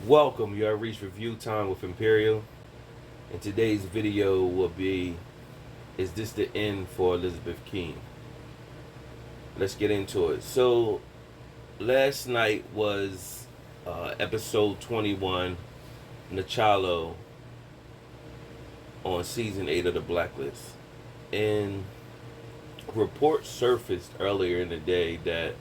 Welcome, you have reached review time with Imperial. And today's video will be, is this the end for Elizabeth King? Let's get into it. So, last night was episode 21, Nachalo, on season 8 of the Blacklist. And reports surfaced earlier in the day that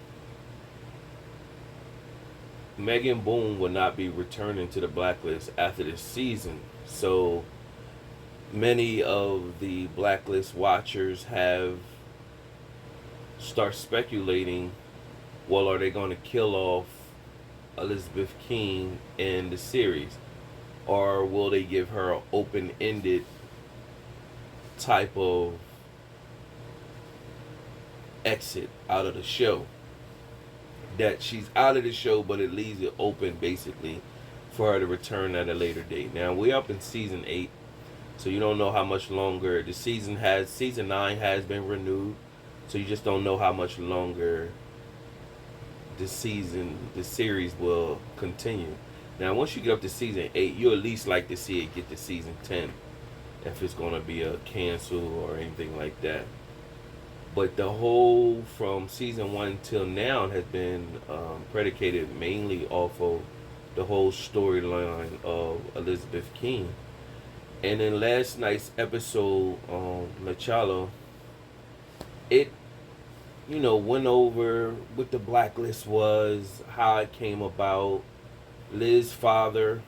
Megan Boone will not be returning to the Blacklist after this season. So many of the Blacklist watchers have start speculating, well, are they going to kill off Elizabeth King in the series? Or will they give her an open-ended type of exit out of the show? That she's out of the show, but it leaves it open basically for her to return at a later date. Now we're up in season 8, so you don't know how much longer the season 9 has been renewed, so you just don't know how much longer the series will continue. Now once you get up to season 8, you at least like to see it get to season 10 if it's going to be a cancel or anything like that. But the whole, from season 1 till now, has been predicated mainly off of the whole storyline of Elizabeth King. And in last night's episode on Machalo, it, went over what the Blacklist was, how it came about. Liz's father,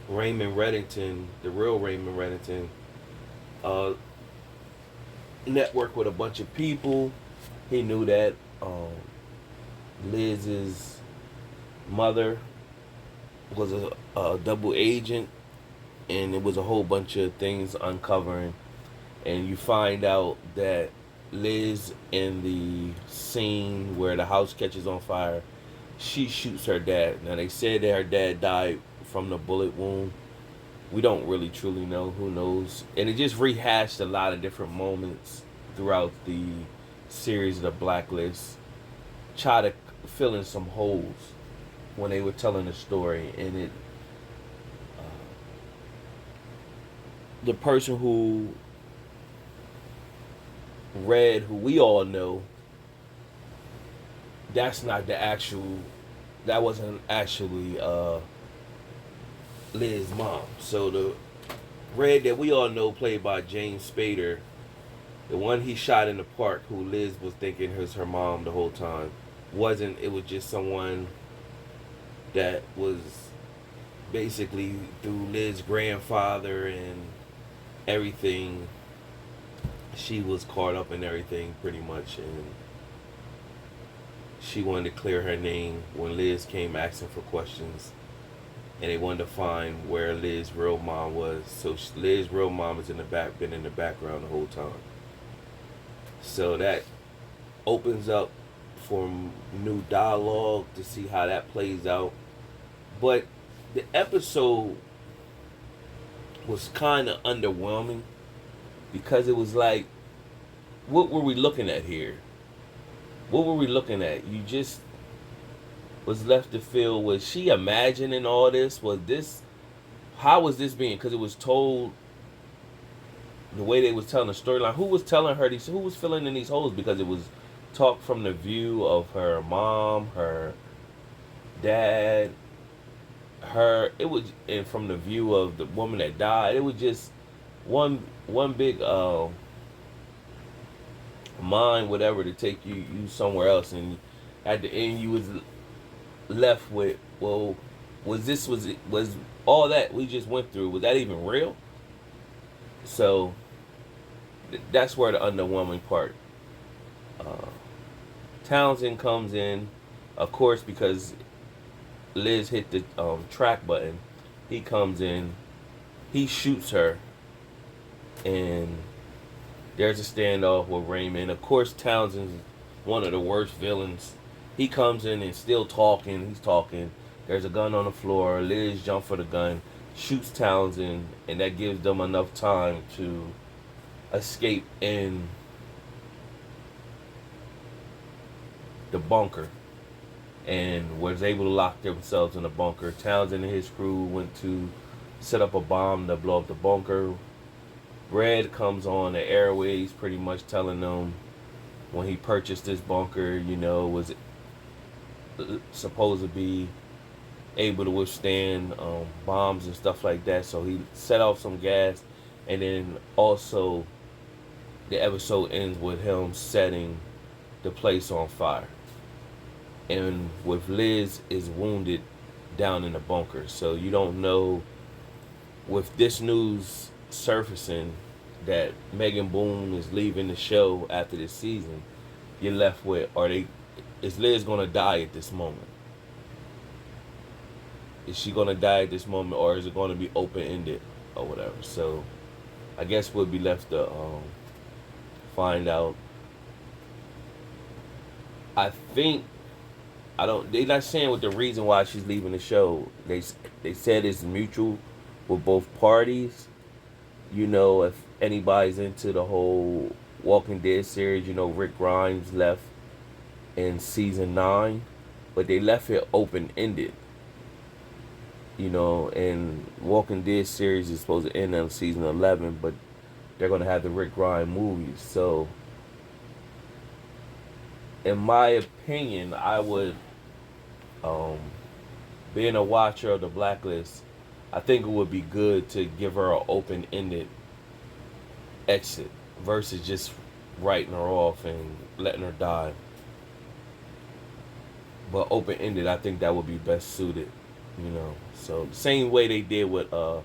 Raymond Reddington, the real Raymond Reddington, network with a bunch of people. He knew that Liz's mother was a double agent, and it was a whole bunch of things uncovering. And you find out that Liz, in the scene where the house catches on fire, she shoots her dad. Now they said that her dad died from the bullet wound. We don't really truly know. Who knows? And it just rehashed a lot of different moments throughout the series of the Blacklist. Try to fill in some holes when they were telling the story. And the person who read, who we all know, that wasn't actually Liz's mom. So the Red that we all know, played by James Spader, the one he shot in the park, who Liz was thinking was her mom the whole time, wasn't. It was just someone that was basically through Liz's grandfather and everything. She was caught up in everything pretty much, and she wanted to clear her name when Liz came asking for questions, and they wanted to find where Liz's real mom was. So Liz's real mom is been in the background the whole time. So that opens up for new dialogue to see how that plays out. But the episode was kind of underwhelming because it was like, what were we looking at here? What were we looking at? You just was left to feel, was she imagining all this? How was this being? Because it was told the way they was telling the storyline. Who was telling her these? Who was filling in these holes? Because it was talked from the view of her mom, her dad, it was, and from the view of the woman that died. It was just one big mind, whatever, to take you somewhere else. And at the end, you was left with, well, was all that we just went through, was that even real? So that's where the underwhelming part. Townsend comes in, of course, because Liz hit the track button. He comes in, he shoots her, and there's a standoff with Raymond. Of course, Townsend's one of the worst villains. He comes in and still talking. He's talking. There's a gun on the floor. Liz jumps for the gun, shoots Townsend, and that gives them enough time to escape in the bunker. and was able to lock themselves in a bunker. Townsend and his crew went to set up a bomb to blow up the bunker. Red comes on the airways pretty much telling them when he purchased this bunker, was supposed to be able to withstand bombs and stuff like that. So he set off some gas, and then also the episode ends with him setting the place on fire. And with Liz is wounded down in the bunker. So you don't know, with this news surfacing that Megan Boone is leaving the show after this season, you're left with, is Liz gonna die at this moment? Is she gonna die at this moment, or is it gonna be open ended or whatever? So I guess we'll be left to find out. I think they're not saying what the reason why she's leaving the show. They said it's mutual with both parties. If anybody's into the whole Walking Dead series, Rick Grimes left in season 9, but they left it open ended. And Walking Dead series is supposed to end on season 11, but they're gonna have the Rick Grimes movies. So, in my opinion, I would, being a watcher of the Blacklist, I think it would be good to give her an open-ended exit versus just writing her off and letting her die. But open-ended, I think that would be best suited, So the same way they did with what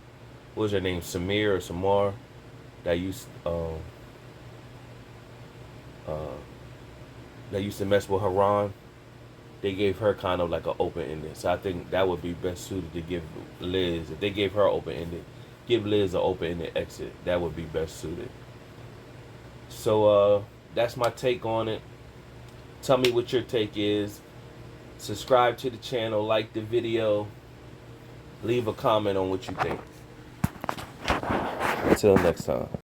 was her name, Samir or Samar, that used to mess with Haran. They gave her kind of like an open-ended. So I think that would be best suited to give Liz. If they gave her open-ended, give Liz an open-ended exit. That would be best suited. So that's my take on it. Tell me what your take is. Subscribe to the channel, like the video, leave a comment on what you think. Until next time.